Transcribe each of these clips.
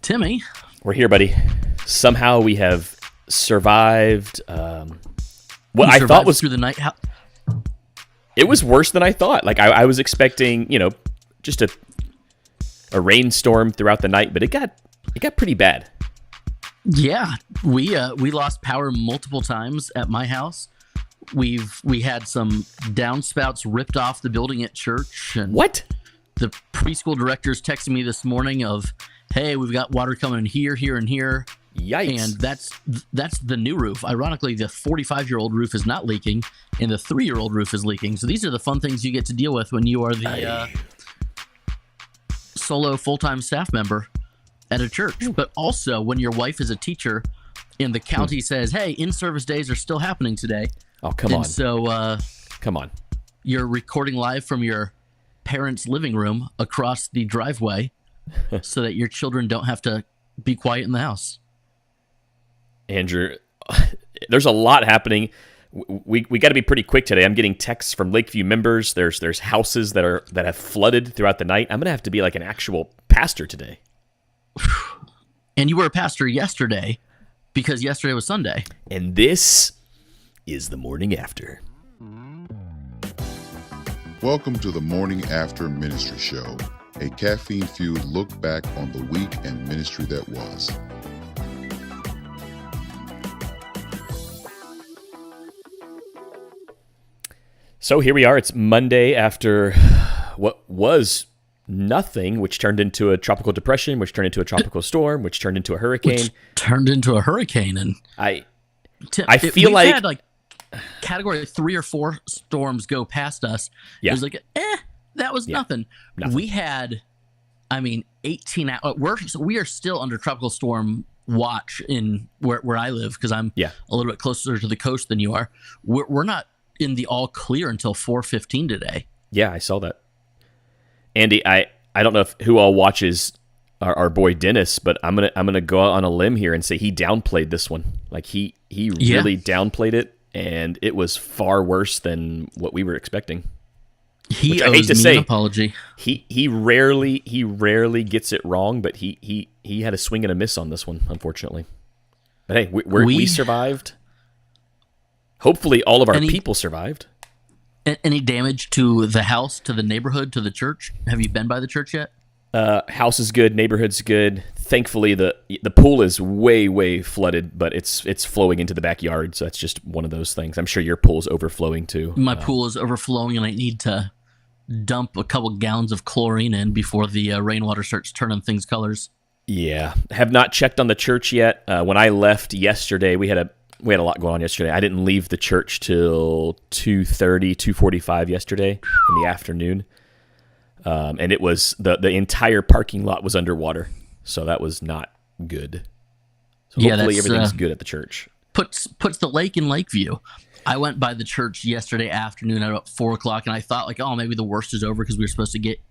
Timmy. We're here, buddy. Somehow we have survived. What I thought was through the night. It was worse than I thought. Like I was expecting, just a rainstorm throughout the night, but it got pretty bad. Yeah, we lost power multiple times at my house. We had some downspouts ripped off the building at church. And what? The preschool director's texting me this morning of, hey, we've got water coming in here, here, and here. Yikes. And that's the new roof. Ironically, the 45-year-old roof is not leaking, and the 3-year-old roof is leaking. So these are the fun things you get to deal with when you are the solo full-time staff member at a church. But also when your wife is a teacher and the county says, hey, in-service days are still happening today. Oh, come on. So come on. You're recording live from your parents' living room across the driveway so that your children don't have to be quiet in the house. Andrew, there's a lot happening. We got to be pretty quick today. I'm getting texts from Lakeview members. There's houses that have flooded throughout the night. I'm gonna have to be like an actual pastor today. And you were a pastor yesterday because yesterday was Sunday. And this is the morning after. Welcome to the Morning After Ministry Show, a caffeine-fueled look back on the week and ministry that was. So here we are. It's Monday after what was nothing, which turned into a tropical depression, which turned into a tropical storm, which turned into a hurricane. Which turned into a hurricane. And I feel like we've had category 3 or 4 storms go past us. Yeah. It was like, that was nothing. We had, 18 hours. We are still under tropical storm watch in where I live because I'm a little bit closer to the coast than you are. We're not in the all clear until 4:15 today. Yeah, I saw that. Andy, I don't know who all watches our boy Dennis, but I'm gonna go out on a limb here and say he downplayed this one. Like he really downplayed it, and it was far worse than what we were expecting. He owes me an apology. He rarely gets it wrong, but he had a swing and a miss on this one, unfortunately. But hey, we survived. Hopefully, all of our people survived. Any damage to the house, to the neighborhood, to the church? Have you been by the church yet? House is good. Neighborhood's good. Thankfully, the pool is way flooded, but it's flowing into the backyard. So that's just one of those things. I'm sure your pool's overflowing too. My pool is overflowing, and I need to dump a couple gallons of chlorine in before the rainwater starts turning things colors. Yeah, have not checked on the church yet. When I left yesterday, we had a lot going on yesterday. I didn't leave the church till 2:30, 2:45 yesterday in the afternoon. And it was the entire parking lot was underwater. So that was not good. So hopefully everything's good at the church. Puts the lake in Lakeview. I went by the church yesterday afternoon at about 4 o'clock, and I thought maybe the worst is over because we were supposed to get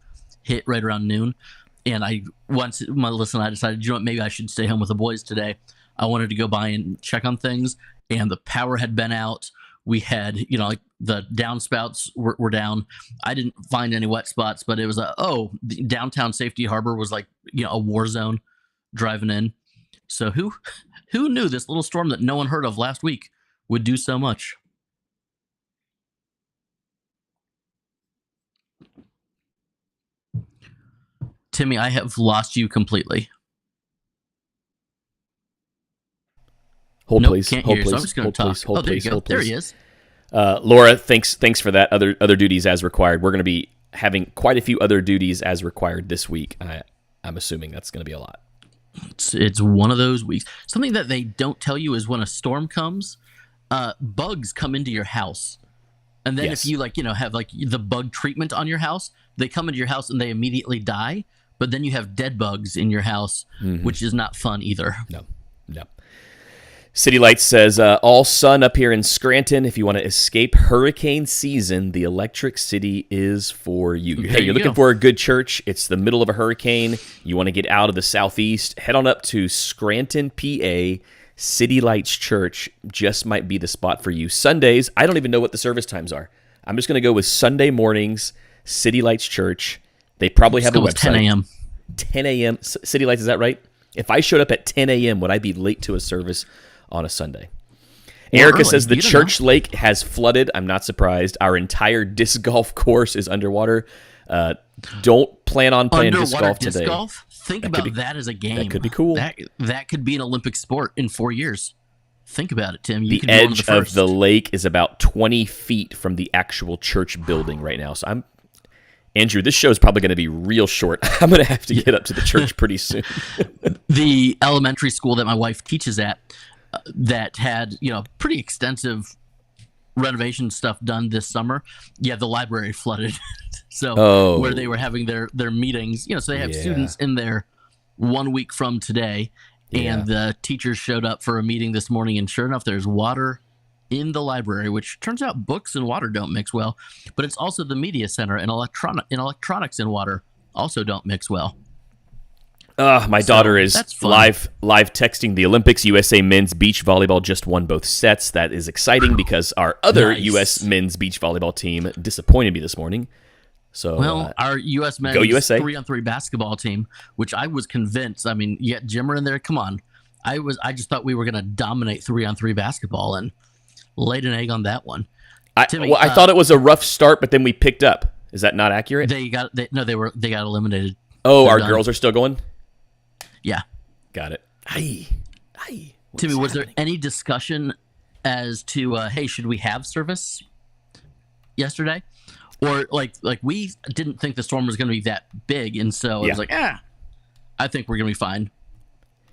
hit right around noon. And Melissa and I decided, maybe I should stay home with the boys today. I wanted to go by and check on things, and the power had been out. We had, the downspouts were down. I didn't find any wet spots, but it was the downtown Safety Harbor was a war zone driving in. So who knew this little storm that no one heard of last week would do so much? Timmy, I have lost you completely. Hold, please. Can't hold, hear you, so I'm just going to talk. Hold, there you go. There he is. Laura, thanks for that. Other duties as required. We're going to be having quite a few other duties as required this week. I'm assuming that's going to be a lot. It's one of those weeks. Something that they don't tell you is when a storm comes, bugs come into your house. And then if you have the bug treatment on your house, they come into your house and they immediately die. But then you have dead bugs in your house, which is not fun either. No. City Lights says, all sun up here in Scranton. If you want to escape hurricane season, the Electric City is for you. Hey, you're looking for a good church. It's the middle of a hurricane. You want to get out of the southeast. Head on up to Scranton, PA. City Lights Church just might be the spot for you. Sundays, I don't even know what the service times are. I'm just going to go with Sunday mornings, City Lights Church. They probably have a website. 10 a.m. 10 a.m. City Lights, is that right? If I showed up at 10 a.m., would I be late to a service on a Sunday? Or Erica early. says the You don't church lake has flooded. I'm not surprised. Our entire disc golf course is underwater. Don't plan on playing disc golf today. Golf? Think about that as a game. That could be cool. That could be an Olympic sport in 4 years. Think about it, Tim. You The could be one of edge the first. of the lake is about 20 feet from the actual church building right now. So Andrew, this show is probably going to be real short. I'm going to have to get up to the church pretty soon. The elementary school that my wife teaches at that had, pretty extensive renovation stuff done this summer. Yeah, the library flooded. So where they were having their meetings, so they have students in there 1 week from today, and the teachers showed up for a meeting this morning, and sure enough, there's water in the library, which turns out books and water don't mix well, but it's also the media center, and electronics and water also don't mix well. My daughter is live texting the Olympics. USA men's beach volleyball just won both sets. That is exciting because our other U.S. men's beach volleyball team disappointed me this morning. So, our U.S. men's 3-on-3 basketball team, which I was convinced. I mean, you got Jimmer in there. Come on, I just thought we were going to dominate 3-on-3 basketball and laid an egg on that one. Timmy, I thought it was a rough start, but then we picked up. Is that not accurate? They got eliminated. Oh, our girls are still going? Yeah. Got it. Timmy, was there any discussion as to, hey, should we have service yesterday? Or like we didn't think the storm was going to be that big, and so it was like, I think we're going to be fine.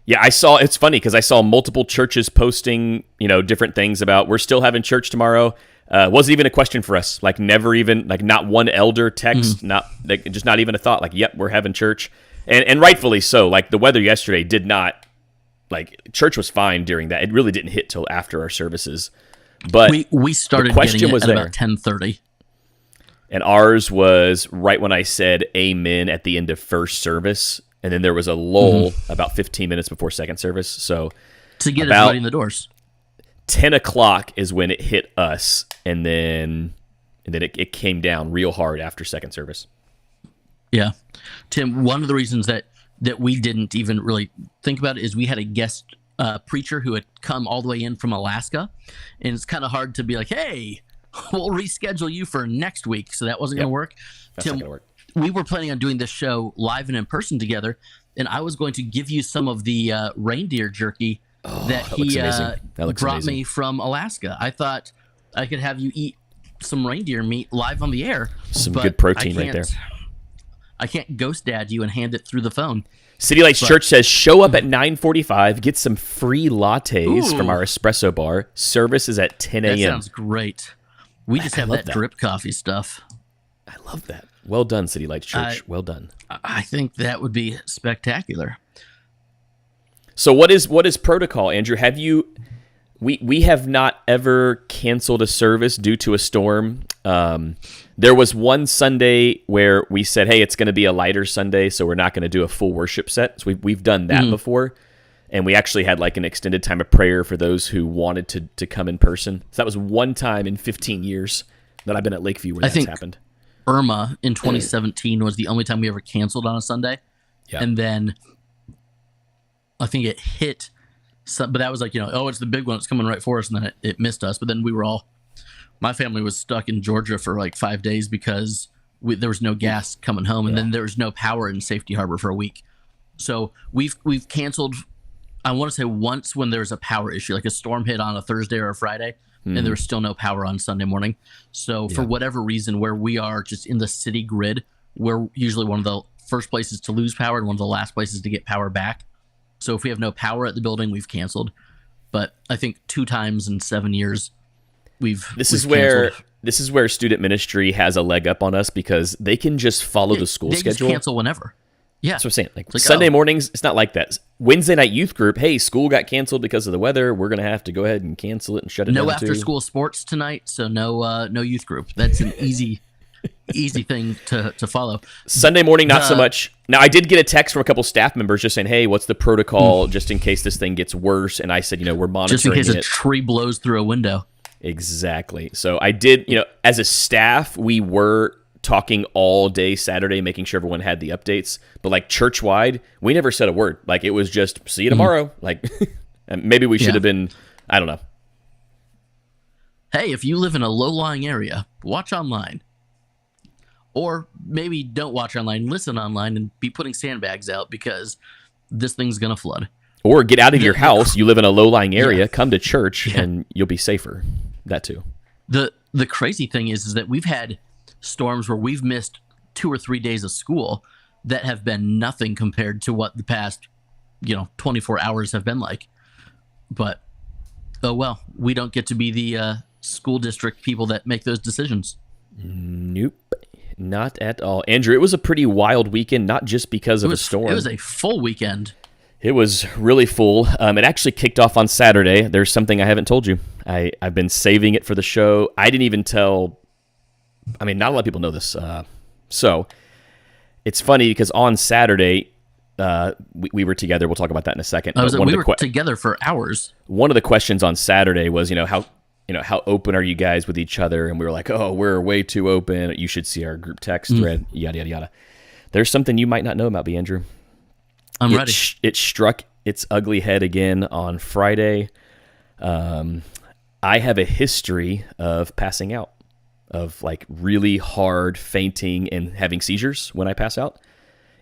Yeah, it's funny because I saw multiple churches posting, different things about we're still having church tomorrow. Wasn't even a question for us. Like never even, like not one elder text, just not even a thought. Like, yep, we're having church. And rightfully so. Like the weather yesterday did not, church was fine during that. It really didn't hit till after our services. But we started getting it at about 10:30. And ours was right when I said amen at the end of first service. And then there was a lull about 15 minutes before second service. So to get everybody in the doors. 10 o'clock is when it hit us. And then it came down real hard after second service. Yeah. Tim, one of the reasons that we didn't even really think about it is we had a guest preacher who had come all the way in from Alaska. And it's kind of hard to be like, hey, we'll reschedule you for next week. So that wasn't going to work. That's Tim, not going to work. We were planning on doing this show live and in person together, and I was going to give you some of the reindeer jerky that he brought me from Alaska. I thought I could have you eat some reindeer meat live on the air. Some good protein right there. I can't ghost dad you and hand it through the phone. City Lights Church says, show up at 9:45, get some free lattes from our espresso bar. Service is at 10 a.m. That sounds great. We just have that drip coffee stuff. I love that. Well done, City Lights Church. Well done. I think that would be spectacular. So what is protocol, Andrew? We have not ever canceled a service due to a storm. There was one Sunday where we said, hey, it's going to be a lighter Sunday, so we're not going to do a full worship set. So we've done that before. And we actually had an extended time of prayer for those who wanted to come in person. So that was one time in 15 years that I've been at Lakeview where that's happened. Irma in 2017 was the only time we ever canceled on a Sunday. Yeah. And then I think it hit, but that was it's the big one. It's coming right for us. And then it missed us. But then my family was stuck in Georgia for 5 days because there was no gas coming home. And then there was no power in Safety Harbor for a week. So we've canceled, I want to say once when there was a power issue, like a storm hit on a Thursday or a Friday. And there was still no power on Sunday morning. So for whatever reason, where we are just in the city grid, we're usually one of the first places to lose power and one of the last places to get power back. So if we have no power at the building, we've canceled. But I think 2 times in 7 years, This is where student ministry has a leg up on us because they can just follow the school schedule. They just cancel whenever. Yeah. That's what I'm saying. Sunday mornings, it's not like that. Wednesday night youth group, hey, school got canceled because of the weather. We're going to have to go ahead and cancel it and shut it down. No after school sports tonight, so no youth group. That's an easy thing to follow. Sunday morning, not so much. Now, I did get a text from a couple staff members just saying, hey, what's the protocol just in case this thing gets worse? And I said, we're monitoring it. Just in case a tree blows through a window. Exactly. So I did, as a staff, we were talking all day Saturday, making sure everyone had the updates. But like church-wide, we never said a word. Like it was just, see you tomorrow. Like maybe we should have been, I don't know. Hey, if you live in a low-lying area, watch online. Or maybe don't watch online, listen online, and be putting sandbags out because this thing's going to flood. Or get out of your house. You live in a low-lying area, come to church, and you'll be safer. That too. The crazy thing is that we've had storms where we've missed 2 or 3 days of school that have been nothing compared to what the past 24 hours have been like. But oh well, we don't get to be the school district people that make those decisions. Nope, not at all. Andrew, it was a pretty wild weekend, not just because of a storm. It was a full weekend. It was really full. It actually kicked off on Saturday. There's something I haven't told you. I've been saving it for the show. I didn't even tell. I mean, not a lot of people know this. So it's funny because on Saturday, we were together. We'll talk about that in a second. We were together for hours. One of the questions on Saturday was, how open are you guys with each other? And we were like, oh, we're way too open. You should see our group text thread, yada, yada, yada. There's something you might not know about me, Andrew. I'm ready. It struck its ugly head again on Friday. I have a history of passing out, of like really hard fainting and having seizures when I pass out.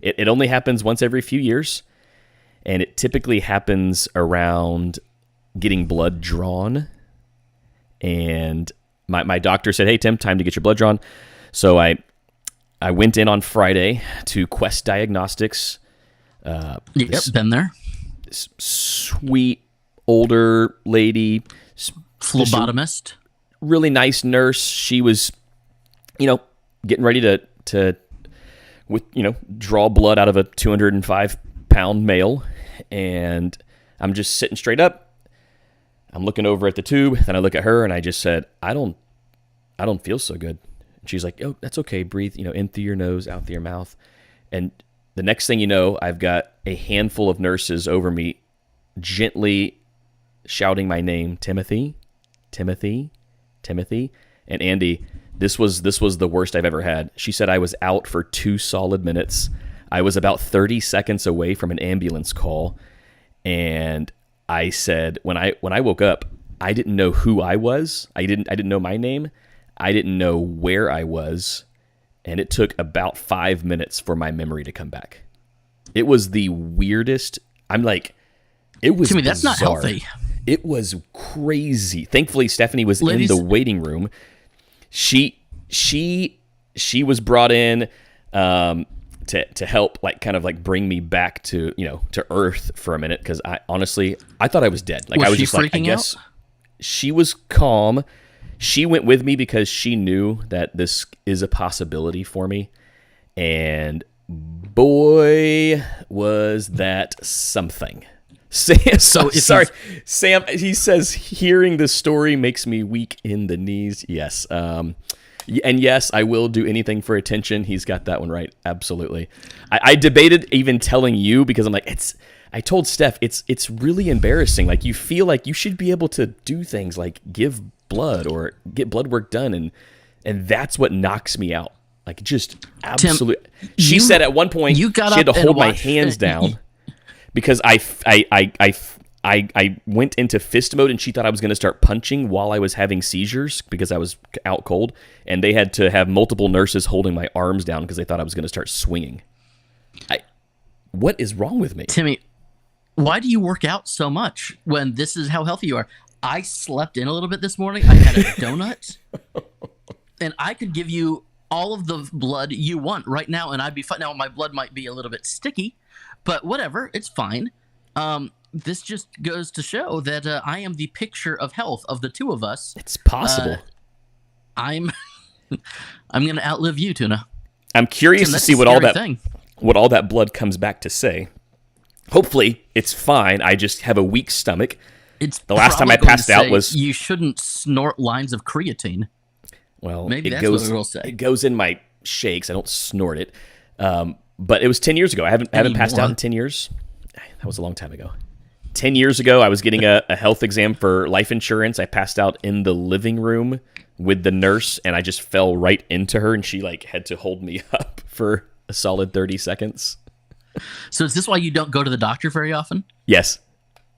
It only happens once every few years, and it typically happens around getting blood drawn. And my doctor said, hey, Tim, time to get your blood drawn. So I went in on Friday to Quest Diagnostics. Been there. Sweet older lady, phlebotomist, really nice nurse. She was, getting ready to draw blood out of a 205-pound male, and I'm just sitting straight up. I'm looking over at the tube, then I look at her, and I just said, I don't feel so good. And she's like, oh, that's okay. Breathe, in through your nose, out through your mouth. And the next thing you know, I've got a handful of nurses over me gently shouting my name, Timothy, Timothy, Timothy. And Andy, this was the worst I've ever had. She said I was out for 2 solid minutes. I was about 30 seconds away from an ambulance call. And I said, when I woke up, I didn't know who I was. I didn't know my name. I didn't know where I was. And it took about 5 minutes for my memory to come back. It was the weirdest. I'm like, it was Timmy, bizarre. that's not healthy. It was crazy. Thankfully, Stephanie was in the waiting room. She was brought in to help, bring me back to earth for a minute, because I thought I was dead. Like, I was she just like, I freaking guess out? She was calm. She went with me because she knew that this is a possibility for me. And boy, was that something. Sam, he says, hearing this story makes me weak in the knees. Yes. And yes, I will do anything for attention. He's got that one right. Absolutely. I debated even telling you, because I'm like, I told Steph, it's really embarrassing. Like, you feel like you should be able to do things like give blood or get blood work done, and that's what knocks me out. Like, just absolutely. She said at one point she had to hold my hands down because I went into fist mode, and she thought I was going to start punching while I was having seizures because I was out cold, and they had to have multiple nurses holding my arms down because they thought I was going to start swinging. What is wrong with me? Timmy, why do you work out so much when this is how healthy you are? I slept in a little bit this morning. I had a donut, and I could give you all of the blood you want right now, and I'd be fine. Now, my blood might be a little bit sticky, but whatever, it's fine. This just goes to show that I am the picture of health of the two of us. It's possible. I'm going to outlive you, Tuna. I'm curious to see what all that blood comes back to say. Hopefully, it's fine. I just have a weak stomach. It's the last time I passed out was... You shouldn't snort lines of creatine. Well, maybe that's what we'll say. It goes in my shakes. I don't snort it. But it was 10 years ago. I haven't passed out in 10 years. That was a long time ago. 10 years ago, I was getting a health exam for life insurance. I passed out in the living room with the nurse, and I just fell right into her, and she like had to hold me up for a solid 30 seconds. So is this why you don't go to the doctor very often? Yes.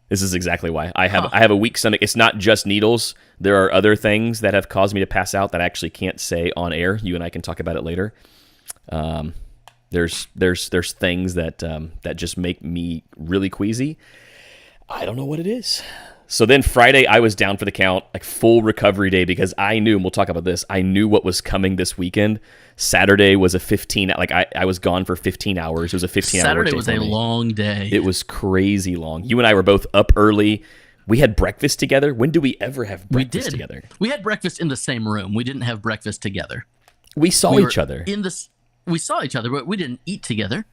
This is exactly why. I have a weak stomach. It's not just needles. There are other things that have caused me to pass out that I actually can't say on air. You and I can talk about it later. There's things that just make me really queasy. I don't know what it is. So then Friday, I was down for the count, like full recovery day, because I knew, and we'll talk about this, I knew what was coming this weekend. Saturday was a 15, like I was gone for 15 hours. It was a 15-hour Saturday day was a long day. It was crazy long. You and I were both up early. We had breakfast together. When do we ever have breakfast together? We had breakfast in the same room. We didn't have breakfast together. We saw each other. We saw each other, but we didn't eat together.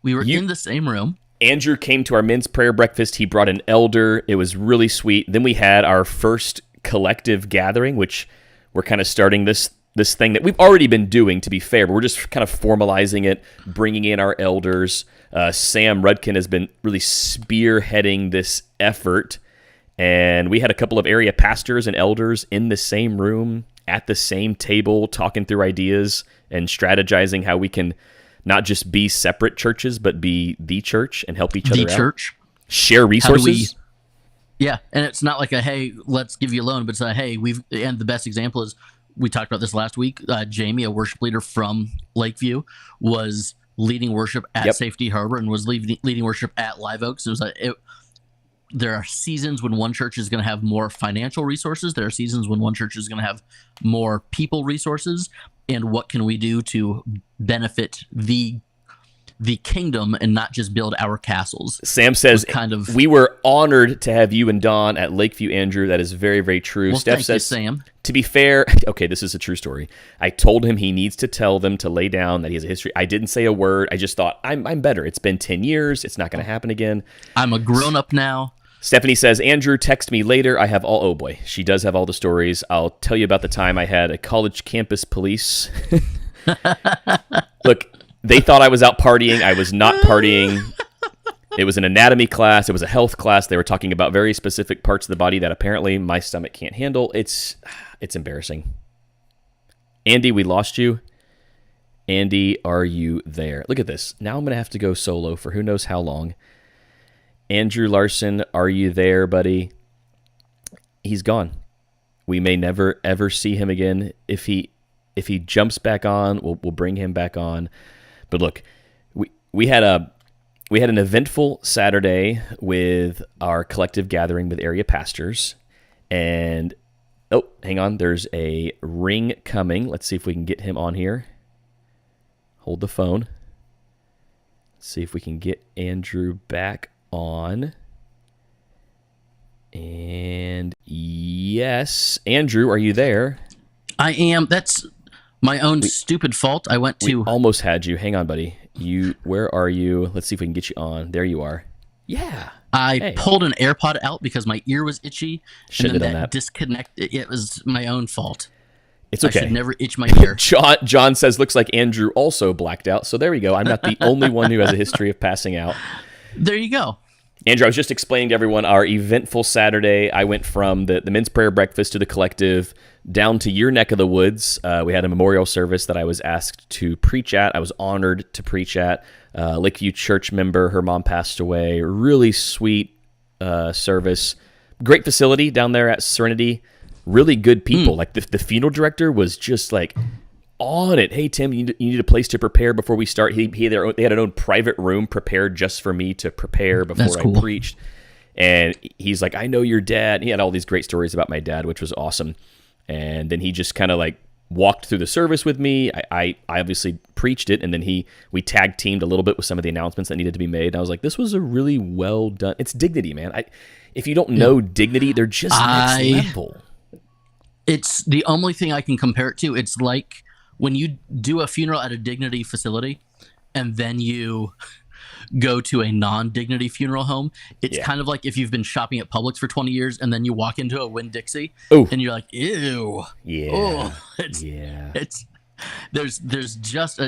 We were in the same room. Andrew came to our men's prayer breakfast. He brought an elder. It was really sweet. Then we had our first collective gathering, which we're kind of starting this thing that we've already been doing, to be fair, but we're just kind of formalizing it, bringing in our elders. Sam Rudkin has been really spearheading this effort, and we had a couple of area pastors and elders in the same room at the same table talking through ideas and strategizing how we can not just be separate churches, but be the church and help each other out. The church. Share resources. Yeah, and it's not like a, hey, let's give you a loan, but it's a, hey, and the best example is, we talked about this last week, Jamie, a worship leader from Lakeview, was leading worship at Safety Harbor and was leading worship at Live Oaks. There are seasons when one church is going to have more financial resources. There are seasons when one church is going to have more people resources. And what can we do to benefit the kingdom and not just build our castles? Sam says, we were honored to have you and Don at Lakeview, Andrew. That is very, very true. Well, Steph says, Sam. To be fair, okay, this is a true story. I told him he needs to tell them to lay down, that he has a history. I didn't say a word. I just thought, I'm better. It's been 10 years. It's not going to happen again. I'm a grown-up now. Stephanie says, Andrew, text me later. I have oh boy, she does have all the stories. I'll tell you about the time I had a college campus police. Look, they thought I was out partying. I was not partying. It was an anatomy class. It was a health class. They were talking about very specific parts of the body that apparently my stomach can't handle. It's embarrassing. Andy, we lost you. Andy, are you there? Look at this. Now I'm going to have to go solo for who knows how long. Andrew Larson, are you there, buddy? He's gone. We may never, ever see him again. If he jumps back on, we'll bring him back on. But look, we had an eventful Saturday with our collective gathering with area pastors. And, oh, hang on. There's a ring coming. Let's see if we can get him on here. Hold the phone. Let's see if we can get Andrew back on. And yes, Andrew, are you there? I am. That's my own stupid fault. I went to... We almost had you. Hang on, buddy. Where are you? Let's see if we can get you on. There you are. Yeah. I pulled an AirPod out because my ear was itchy. Shouldn't and have then done that. Disconnected. It was my own fault. It's okay. I should never itch my ear. John says, looks like Andrew also blacked out. So there we go. I'm not the only one who has a history of passing out. There you go. Andrew, I was just explaining to everyone our eventful Saturday. I went from the men's prayer breakfast to the collective down to your neck of the woods. We had a memorial service that I was asked to preach at. I was honored to preach at. Lakeview church member, her mom passed away. Really sweet service. Great facility down there at Serenity. Really good people. Like the funeral director was just like on it. Hey, Tim, you need a place to prepare before we start. They had an own private room prepared just for me to prepare before I preached. And he's like, I know your dad. He had all these great stories about my dad, which was awesome. And then he just kind of like walked through the service with me. I obviously preached it, and then we tag teamed a little bit with some of the announcements that needed to be made. And I was like, this was a really well done. It's dignity, man. If you don't know dignity, they're just next level. It's the only thing I can compare it to. It's like when you do a funeral at a Dignity facility and then you go to a non-Dignity funeral home, it's kind of like if you've been shopping at Publix for 20 years and then you walk into a Winn-Dixie and you're like, ew. Yeah. Oh, there's just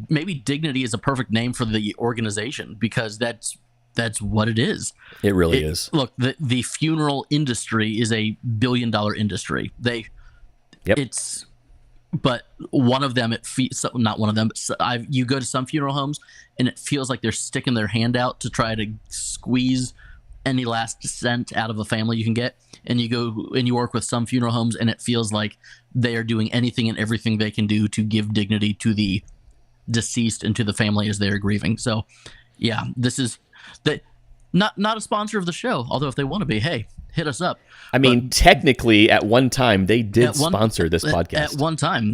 maybe Dignity is a perfect name for the organization, because that's that's what it is. It really is. Look, the funeral industry is a billion-dollar industry. But one of them, not one of them, but you go to some funeral homes and it feels like they're sticking their hand out to try to squeeze any last cent out of a family you can get. And you go and you work with some funeral homes and it feels like they are doing anything and everything they can do to give dignity to the deceased and to the family as they're grieving. So yeah, this is not a sponsor of the show, although if they want to be, hey, hit us up. I mean, technically, at one time, they did sponsor this podcast. At one time.